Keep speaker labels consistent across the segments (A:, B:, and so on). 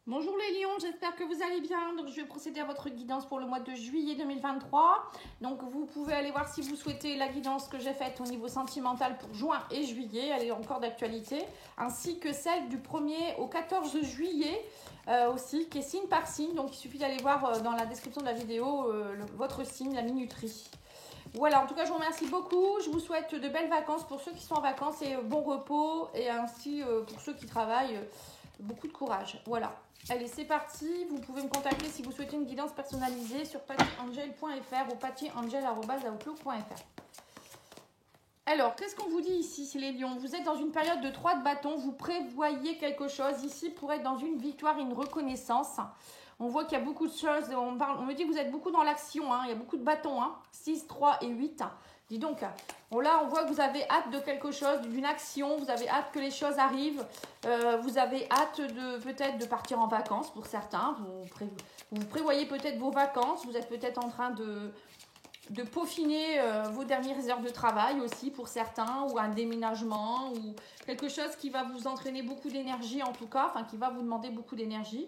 A: Bonjour les lions, j'espère que vous allez bien. Donc je vais procéder à votre guidance pour le mois de juillet 2023. Donc vous pouvez aller voir si vous souhaitez la guidance que j'ai faite au niveau sentimental pour juin et juillet. Elle est encore d'actualité. Ainsi que celle du 1er au 14 juillet aussi, qui est signe par signe. Donc il suffit d'aller voir dans la description de la vidéo votre signe, la minuterie. Voilà, en tout cas, je vous remercie beaucoup. Je vous souhaite de belles vacances pour ceux qui sont en vacances et bon repos. Et ainsi, pour ceux qui travaillent, beaucoup de courage. Voilà. Allez, c'est parti. Vous pouvez me contacter si vous souhaitez une guidance personnalisée sur pattyangel.fr ou pattyangel@outlook.fr. Alors, qu'est-ce qu'on vous dit ici, c'est les lions? Vous êtes dans une période de 3 de bâton. Vous prévoyez quelque chose ici pour être dans une victoire et une reconnaissance. On voit qu'il y a beaucoup de choses. On me dit que vous êtes beaucoup dans l'action. Hein. Il y a beaucoup de bâtons. 6, 3 et 8. Dis donc, là, on voit que vous avez hâte de quelque chose, d'une action. Vous avez hâte que les choses arrivent. Vous avez hâte peut-être de partir en vacances pour certains. Vous prévoyez peut-être vos vacances. Vous êtes peut-être en train de peaufiner vos dernières heures de travail aussi pour certains, ou un déménagement, ou quelque chose qui va vous entraîner beaucoup d'énergie en tout cas, enfin qui va vous demander beaucoup d'énergie.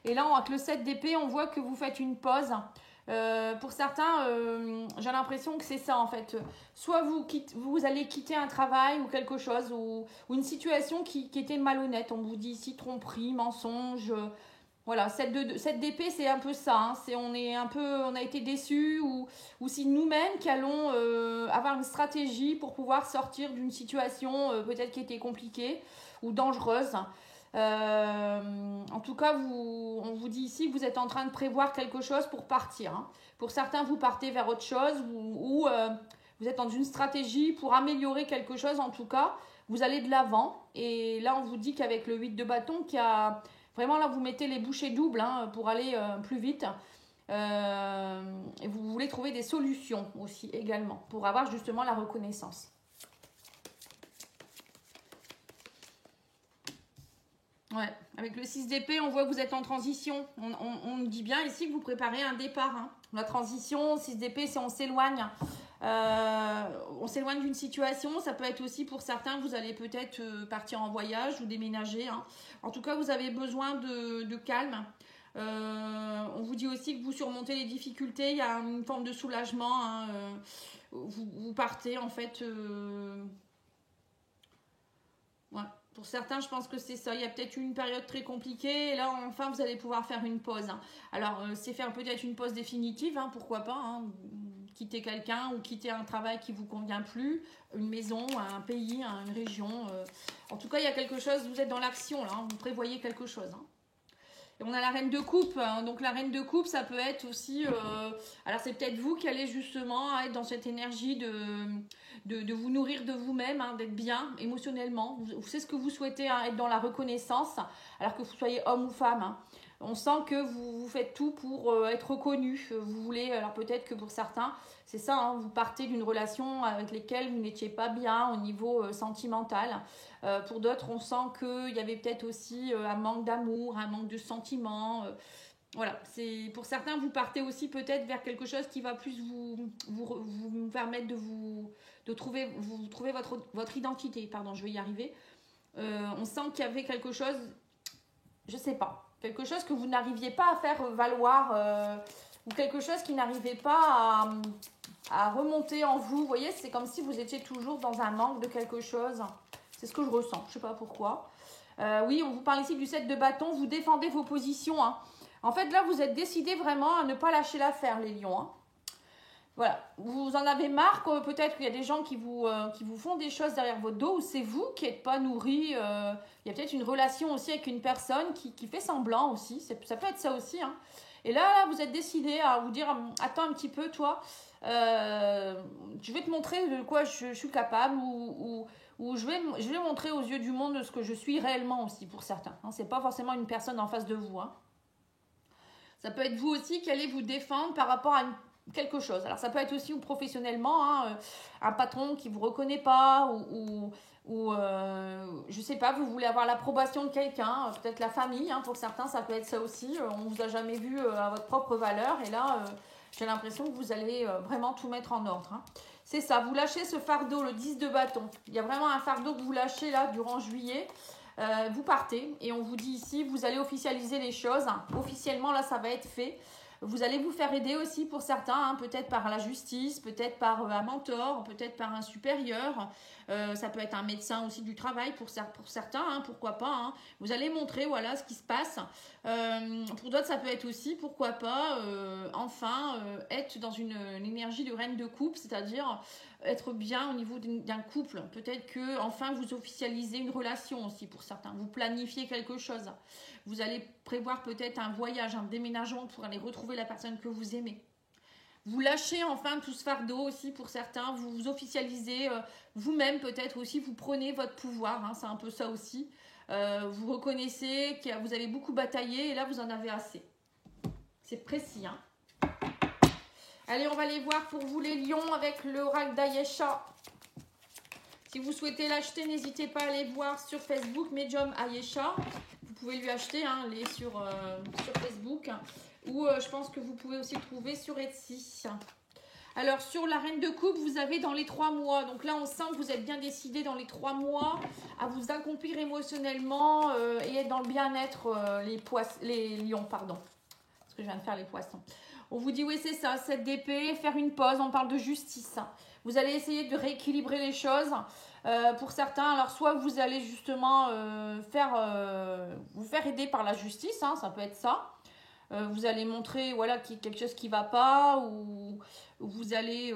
A: Et là, avec le 7 d'épée, on voit que vous faites une pause. Pour certains, j'ai l'impression que c'est ça en fait. Soit vous allez quitter un travail ou quelque chose, ou une situation qui était malhonnête. On vous dit ici tromperie, mensonge. Voilà, 7 d'épée, c'est un peu ça. Hein. On a été déçus, ou c'est nous-mêmes qui allons avoir une stratégie pour pouvoir sortir d'une situation peut-être qui était compliquée ou dangereuse. En tout cas, on vous dit ici que vous êtes en train de prévoir quelque chose pour partir. Hein. Pour certains, vous partez vers autre chose, ou vous êtes dans une stratégie pour améliorer quelque chose. En tout cas, vous allez de l'avant. Et là, on vous dit qu'avec le 8 de bâton, vraiment là, vous mettez les bouchées doubles pour aller plus vite. Et vous voulez trouver des solutions aussi également pour avoir justement la reconnaissance. Ouais, avec le 6 d'épée, on voit que vous êtes en transition. On dit bien ici que vous préparez un départ. Hein. La transition, 6 d'épée, c'est on s'éloigne. On s'éloigne d'une situation. Ça peut être aussi pour certains, vous allez peut-être partir en voyage ou déménager. Hein. En tout cas, vous avez besoin de calme. On vous dit aussi que vous surmontez les difficultés. Il y a une forme de soulagement. Hein. Vous partez en fait... Ouais. Pour certains, je pense que c'est ça. Il y a peut-être une période très compliquée. Et là, enfin, vous allez pouvoir faire une pause. Hein. Alors, c'est faire peut-être une pause définitive. Hein, pourquoi pas. Hein. Quitter quelqu'un ou quitter un travail qui ne vous convient plus. Une maison, un pays, une région. En tout cas, il y a quelque chose. Vous êtes dans l'action, là. Hein, vous prévoyez quelque chose. Hein. Et on a la reine de coupe. Hein. Donc, la reine de coupe, ça peut être aussi... alors, c'est peut-être vous qui allez justement être dans cette énergie de vous nourrir de vous-même, hein, d'être bien émotionnellement. C'est ce que vous souhaitez, hein, être dans la reconnaissance, alors que vous soyez homme ou femme. Hein. On sent que vous faites tout pour être reconnu. Vous voulez, alors peut-être que pour certains, c'est ça, hein, vous partez d'une relation avec laquelle vous n'étiez pas bien au niveau sentimental. Pour d'autres, on sent qu'il y avait peut-être aussi un manque d'amour, un manque de sentiments. Voilà, pour certains, vous partez aussi peut-être vers quelque chose qui va plus vous permettre de trouver votre identité. Pardon, je vais y arriver. On sent qu'il y avait quelque chose, je sais pas, quelque chose que vous n'arriviez pas à faire valoir, ou quelque chose qui n'arrivait pas à remonter en vous. Vous voyez, c'est comme si vous étiez toujours dans un manque de quelque chose. C'est ce que je ressens, je sais pas pourquoi. Oui, on vous parle ici du 7 de bâton, vous défendez vos positions. Hein. En fait, là, vous êtes décidé vraiment à ne pas lâcher l'affaire, les lions. Hein. Voilà, vous en avez marre, peut-être qu'il y a des gens qui vous font des choses derrière votre dos, ou c'est vous qui n'êtes pas nourri. Il y a peut-être une relation aussi avec une personne qui fait semblant aussi, ça peut être ça aussi. Hein. Et là, vous êtes décidé à vous dire, attends un petit peu, toi, je vais te montrer de quoi je suis capable, ou je vais montrer aux yeux du monde ce que je suis réellement aussi pour certains. Hein. Ce n'est pas forcément une personne en face de vous. Hein. Ça peut être vous aussi qui allez vous défendre par rapport à quelque chose. Alors ça peut être aussi professionnellement, hein, un patron qui ne vous reconnaît pas, ou je ne sais pas, vous voulez avoir l'approbation de quelqu'un, peut-être la famille, hein, pour certains ça peut être ça aussi. On ne vous a jamais vu à votre propre valeur, et là j'ai l'impression que vous allez vraiment tout mettre en ordre. Hein. C'est ça, vous lâchez ce fardeau, le 10 de bâton. Il y a vraiment un fardeau que vous lâchez là durant juillet. Vous partez et on vous dit ici, vous allez officialiser les choses. Officiellement, là, ça va être fait. Vous allez vous faire aider aussi pour certains, hein, peut-être par la justice, peut-être par un mentor, peut-être par un supérieur. Ça peut être un médecin aussi du travail pour certains, hein, pourquoi pas. Hein. Vous allez montrer voilà, ce qui se passe. Pour d'autres, ça peut être aussi, pourquoi pas, être dans une énergie de reine de coupe, c'est-à-dire être bien au niveau d'un couple. Peut-être que enfin vous officialisez une relation aussi pour certains. Vous planifiez quelque chose. Vous allez prévoir peut-être un voyage, un déménagement pour aller retrouver la personne que vous aimez. Vous lâchez enfin tout ce fardeau aussi pour certains. Vous vous officialisez vous-même peut-être aussi. Vous prenez votre pouvoir. Hein, c'est un peu ça aussi. Vous reconnaissez que vous avez beaucoup bataillé et là vous en avez assez. C'est précis. Hein. Allez, on va aller voir pour vous les lions avec l'oracle d'Ayesha. Si vous souhaitez l'acheter, n'hésitez pas à aller voir sur Facebook, Medium Ayesha. Vous pouvez lui acheter, hein, elle est sur Facebook. Ou je pense que vous pouvez aussi le trouver sur Etsy. Alors, sur la reine de coupe, vous avez dans les 3 mois. Donc là, on sent que vous êtes bien décidé dans les 3 mois à vous accomplir émotionnellement et être dans le bien-être, les lions, pardon. Parce que je viens de faire les poissons. On vous dit, oui, c'est ça, 7 d'épée, faire une pause, on parle de justice. Vous allez essayer de rééquilibrer les choses. Pour certains, alors soit vous allez justement vous faire aider par la justice, hein, ça peut être ça. Vous allez montrer voilà, qu'il y a quelque chose qui ne va pas, ou vous allez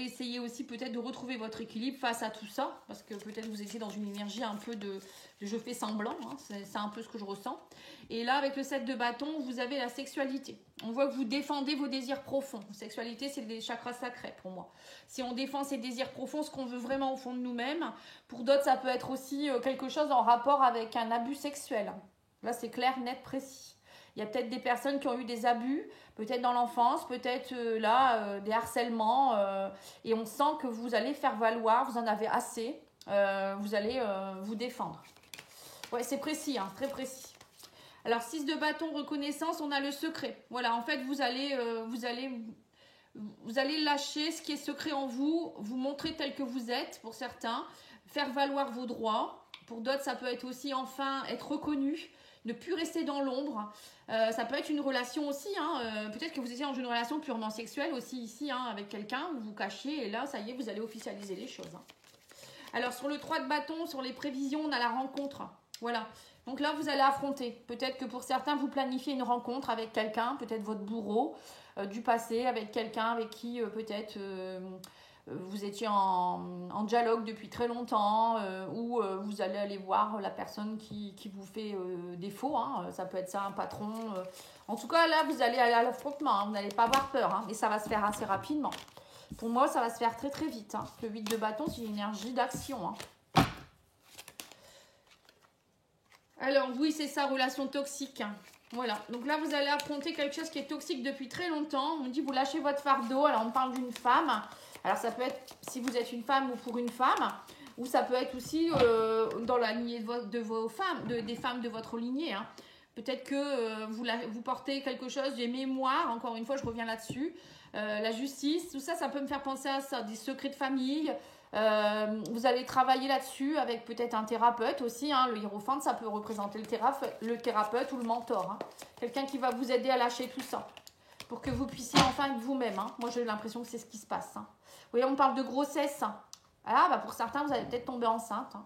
A: essayer aussi peut-être de retrouver votre équilibre face à tout ça, parce que peut-être vous étiez dans une énergie un peu de je fais semblant, hein, c'est un peu ce que je ressens. Et là, avec le 7 de bâton, vous avez la sexualité. On voit que vous défendez vos désirs profonds. La sexualité, c'est des chakras sacrés pour moi. Si on défend ces désirs profonds, ce qu'on veut vraiment au fond de nous-mêmes, pour d'autres, ça peut être aussi quelque chose en rapport avec un abus sexuel. Là, c'est clair, net, précis. Il y a peut-être des personnes qui ont eu des abus, peut-être dans l'enfance, peut-être des harcèlements. Et on sent que vous allez faire valoir, vous en avez assez, vous allez vous défendre. Ouais, c'est précis, hein, très précis. Alors, 6 de bâton, reconnaissance, on a le secret. Voilà, en fait, vous allez lâcher ce qui est secret en vous, vous montrer tel que vous êtes, pour certains, faire valoir vos droits. Pour d'autres, ça peut être aussi, enfin, être reconnu, ne plus rester dans l'ombre. Ça peut être une relation aussi, hein, peut-être que vous étiez dans une relation purement sexuelle aussi ici, hein, avec quelqu'un, où vous cachiez, et là, ça y est, vous allez officialiser les choses. Hein. Alors, sur le 3 de bâton, sur les prévisions, on a la rencontre. Voilà. Donc là, vous allez affronter. Peut-être que pour certains, vous planifiez une rencontre avec quelqu'un, peut-être votre bourreau du passé, avec quelqu'un avec qui peut-être vous étiez en dialogue depuis très longtemps, ou vous allez aller voir la personne qui vous fait défaut. Hein. Ça peut être ça, un patron. En tout cas, là, vous allez aller à l'affrontement. Hein. Vous n'allez pas avoir peur. Hein. Et ça va se faire assez rapidement. Pour moi, ça va se faire très très vite. Hein. Le 8 de bâton, c'est une énergie d'action. Hein. Alors, oui, c'est ça, relation toxique. Voilà. Donc là, vous allez affronter quelque chose qui est toxique depuis très longtemps. On dit, vous lâchez votre fardeau. Alors, on parle d'une femme. Alors, ça peut être si vous êtes une femme ou pour une femme. Ou ça peut être aussi dans la lignée de vos femmes, des femmes de votre lignée. Hein. Peut-être que vous portez quelque chose, des mémoires. Encore une fois, je reviens là-dessus. La justice, tout ça, ça peut me faire penser à ça. Des secrets de famille. Vous allez travailler là-dessus avec peut-être un thérapeute aussi. Hein. Le hiérophante, ça peut représenter le thérapeute ou le mentor. Hein. Quelqu'un qui va vous aider à lâcher tout ça. Pour que vous puissiez enfin être vous-même. Hein. Moi, j'ai l'impression que c'est ce qui se passe. Hein. Vous voyez, on parle de grossesse. Ah, bah pour certains, vous allez peut-être tomber enceinte. Hein.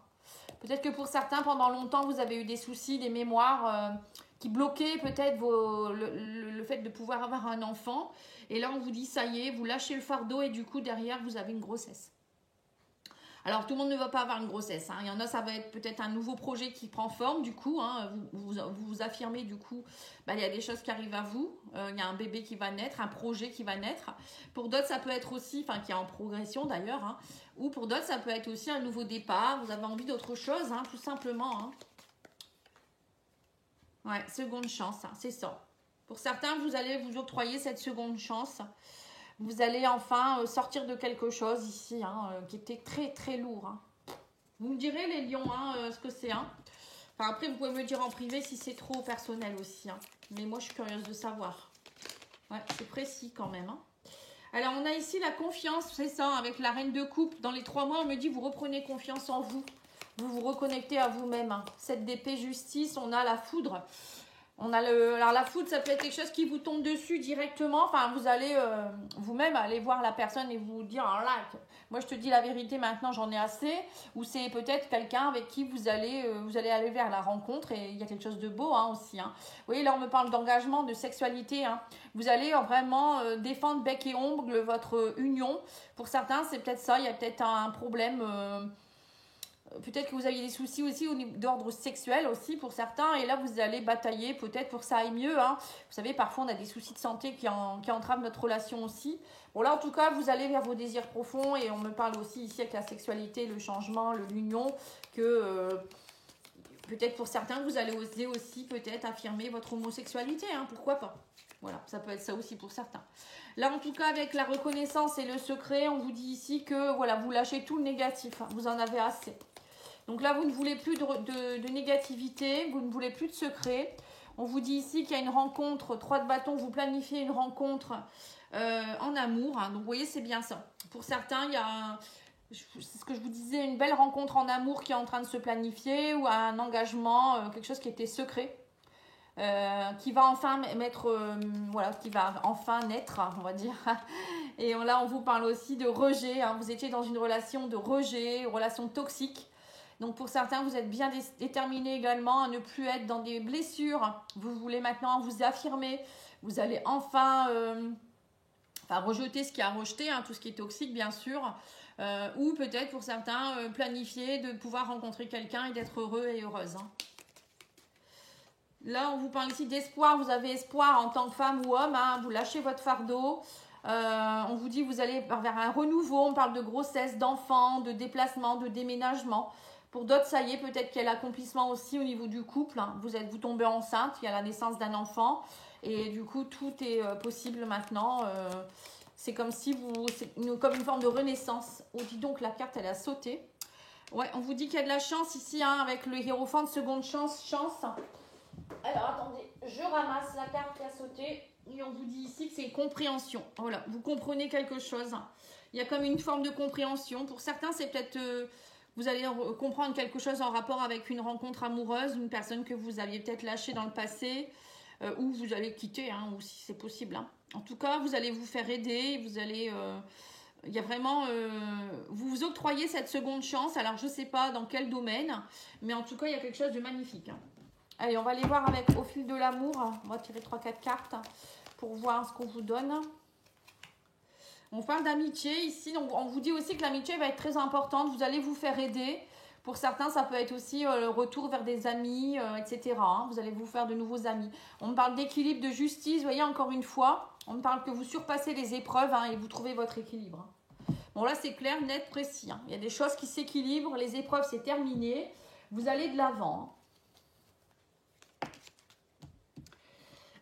A: Peut-être que pour certains, pendant longtemps, vous avez eu des soucis, des mémoires qui bloquaient peut-être le fait de pouvoir avoir un enfant. Et là, on vous dit, ça y est, vous lâchez le fardeau et du coup, derrière, vous avez une grossesse. Alors, tout le monde ne va pas avoir une grossesse. Hein. Il y en a, ça va être peut-être un nouveau projet qui prend forme, du coup. Hein. Vous affirmez, du coup, il y a des choses qui arrivent à vous. Il y a un bébé qui va naître, un projet qui va naître. Pour d'autres, ça peut être aussi, qui est en progression d'ailleurs. Hein. Ou pour d'autres, ça peut être aussi un nouveau départ. Vous avez envie d'autre chose, hein, tout simplement. Hein. Ouais, seconde chance, hein, c'est ça. Pour certains, vous allez vous octroyer cette seconde chance. Vous allez enfin sortir de quelque chose ici, hein, qui était très très lourd. Hein. Vous me direz les lions, hein, ce que c'est. Hein. Enfin, après, vous pouvez me dire en privé si c'est trop personnel aussi. Hein. Mais moi, je suis curieuse de savoir. Ouais, c'est précis quand même. Hein. Alors, on a ici la confiance, c'est ça, avec la reine de coupe. Dans les 3 mois, on me dit, vous reprenez confiance en vous. vous vous reconnectez à vous-même. 7 d'épée, justice, on a la foudre. On a alors la foudre, ça peut être quelque chose qui vous tombe dessus directement. Enfin, vous allez vous-même aller voir la personne et vous dire, alors là, moi je te dis la vérité maintenant, j'en ai assez. Ou c'est peut-être quelqu'un avec qui vous allez aller vers la rencontre et il y a quelque chose de beau aussi. Vous voyez, là on me parle d'engagement, de sexualité. Vous allez vraiment défendre bec et ongle votre union. Pour certains, c'est peut-être ça. Il y a peut-être un problème. Peut-être que vous aviez des soucis aussi d'ordre sexuel aussi pour certains. Et là, vous allez batailler peut-être pour que ça aille mieux. Vous savez, parfois, on a des soucis de santé qui entravent notre relation aussi. Bon, là, en tout cas, vous allez vers vos désirs profonds. Et on me parle aussi ici avec la sexualité, le changement, l'union. Que peut-être pour certains, vous allez oser aussi peut-être affirmer votre homosexualité. Pourquoi pas? Voilà, ça peut être ça aussi pour certains. Là, en tout cas, avec la reconnaissance et le secret, on vous dit ici que voilà, vous lâchez tout le négatif. Vous en avez assez. Donc là, vous ne voulez plus de négativité, vous ne voulez plus de secret. On vous dit ici qu'il y a une rencontre, 3 de bâton, vous planifiez une rencontre en amour. Donc vous voyez, c'est bien ça. Pour certains, il y a, c'est ce que je vous disais, une belle rencontre en amour qui est en train de se planifier ou un engagement, quelque chose qui était secret. Qui va enfin qui va enfin naître, on va dire. Et là, on vous parle aussi de rejet. Vous étiez dans une relation de rejet, une relation toxique. Donc pour certains, vous êtes bien déterminés également à ne plus être dans des blessures. Vous voulez maintenant vous affirmer. Vous allez enfin rejeter ce qui a rejeté, tout ce qui est toxique bien sûr. Ou peut-être pour certains, planifier de pouvoir rencontrer quelqu'un et d'être heureux et heureuse. Là, on vous parle ici d'espoir. Vous avez espoir en tant que femme ou homme. Vous lâchez votre fardeau. On vous dit vous allez vers un renouveau. On parle de grossesse, d'enfants, de déplacement, de déménagement. Pour d'autres, ça y est, peut-être qu'il y a l'accomplissement aussi au niveau du couple. Vous tombez enceinte, il y a la naissance d'un enfant. Et du coup, tout est possible maintenant. C'est comme si comme une forme de renaissance. Oh, dis donc, la carte, elle a sauté. Ouais, on vous dit qu'il y a de la chance ici, avec le hiérophant de seconde chance. Alors, attendez, je ramasse la carte qui a sauté. Et on vous dit ici que c'est compréhension. Voilà, vous comprenez quelque chose. Il y a comme une forme de compréhension. Pour certains, c'est peut-être... vous allez comprendre quelque chose en rapport avec une rencontre amoureuse, une personne que vous aviez peut-être lâchée dans le passé, ou vous allez quitter, ou si c'est possible. En tout cas, vous allez vous faire aider, vous allez... il y a vraiment... vous vous octroyez cette seconde chance, alors je ne sais pas dans quel domaine, mais en tout cas, il y a quelque chose de magnifique. Allez, on va aller voir avec Au fil de l'amour. On va tirer 3-4 cartes pour voir ce qu'on vous donne. On parle d'amitié ici, donc on vous dit aussi que l'amitié va être très importante, vous allez vous faire aider. Pour certains, ça peut être aussi le retour vers des amis, etc. Vous allez vous faire de nouveaux amis. On me parle d'équilibre, de justice, vous voyez, encore une fois, on me parle que vous surpassez les épreuves et vous trouvez votre équilibre. Bon, là, c'est clair, net, précis. Il y a des choses qui s'équilibrent, les épreuves, c'est terminé. Vous allez de l'avant.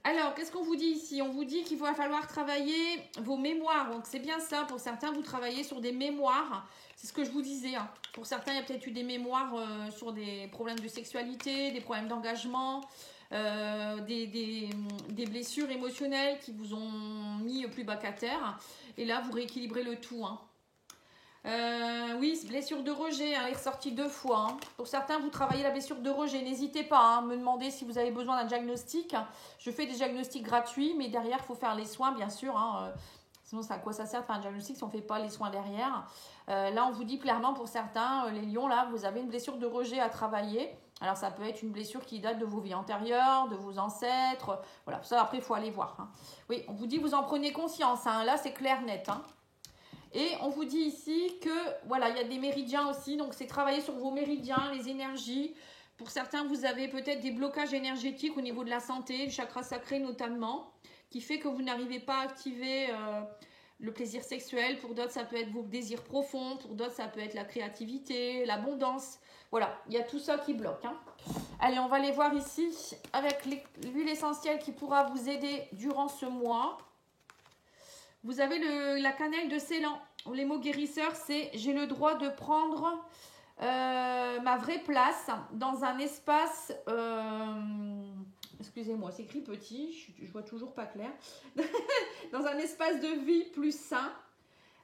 A: Alors, qu'est-ce qu'on vous dit ici? On vous dit qu'il va falloir travailler vos mémoires. Donc, c'est bien ça. Pour certains, vous travaillez sur des mémoires. C'est ce que je vous disais. Pour certains, il y a peut-être eu des mémoires sur des problèmes de sexualité, des problèmes d'engagement, des blessures émotionnelles qui vous ont mis plus bas qu'à terre. Et là, vous rééquilibrez le tout. Oui, blessure de rejet, elle est ressortie 2 fois. Pour certains, vous travaillez la blessure de rejet. N'hésitez pas à me demander si vous avez besoin d'un diagnostic. Je fais des diagnostics gratuits, mais derrière, il faut faire les soins, bien sûr. Sinon, à quoi ça sert de faire un diagnostic si on ne fait pas les soins derrière? Là, on vous dit clairement pour certains, les lions, là, vous avez une blessure de rejet à travailler. Alors, ça peut être une blessure qui date de vos vies antérieures, de vos ancêtres. Voilà, ça, après, il faut aller voir. Oui, on vous dit, vous en prenez conscience. Là, c'est clair, net. Et on vous dit ici que, voilà, il y a des méridiens aussi. Donc, c'est travailler sur vos méridiens, les énergies. Pour certains, vous avez peut-être des blocages énergétiques au niveau de la santé, le chakra sacré notamment, qui fait que vous n'arrivez pas à activer le plaisir sexuel. Pour d'autres, ça peut être vos désirs profonds. Pour d'autres, ça peut être la créativité, l'abondance. Voilà, il y a tout ça qui bloque. Allez, on va aller voir ici avec l'huile essentielle qui pourra vous aider durant ce mois. Vous avez la cannelle de Ceylan. Les mots guérisseurs, c'est « J'ai le droit de prendre ma vraie place dans un espace... excusez-moi, c'est écrit petit, je vois toujours pas clair. Dans un espace de vie plus sain,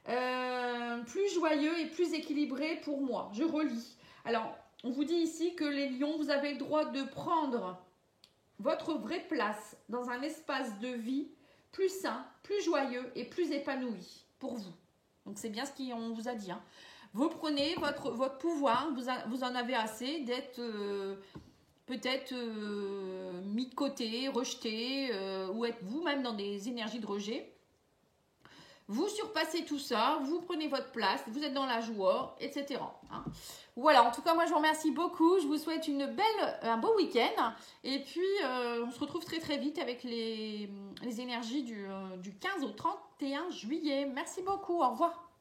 A: plus joyeux et plus équilibré pour moi. » Je relis. Alors, on vous dit ici que les lions, vous avez le droit de prendre votre vraie place dans un espace de vie plus sain, plus joyeux et plus épanoui pour vous. Donc c'est bien ce qu'on vous a dit. Hein. Vous prenez votre pouvoir, vous en avez assez d'être peut-être mis de côté, rejeté, ou être vous-même dans des énergies de rejet. Vous surpassez tout ça, vous prenez votre place, vous êtes dans la joie, etc. Hein. Voilà, en tout cas, moi, je vous remercie beaucoup. Je vous souhaite un beau week-end. Et puis, on se retrouve très, très vite avec les énergies du 15 au 31 juillet. Merci beaucoup. Au revoir.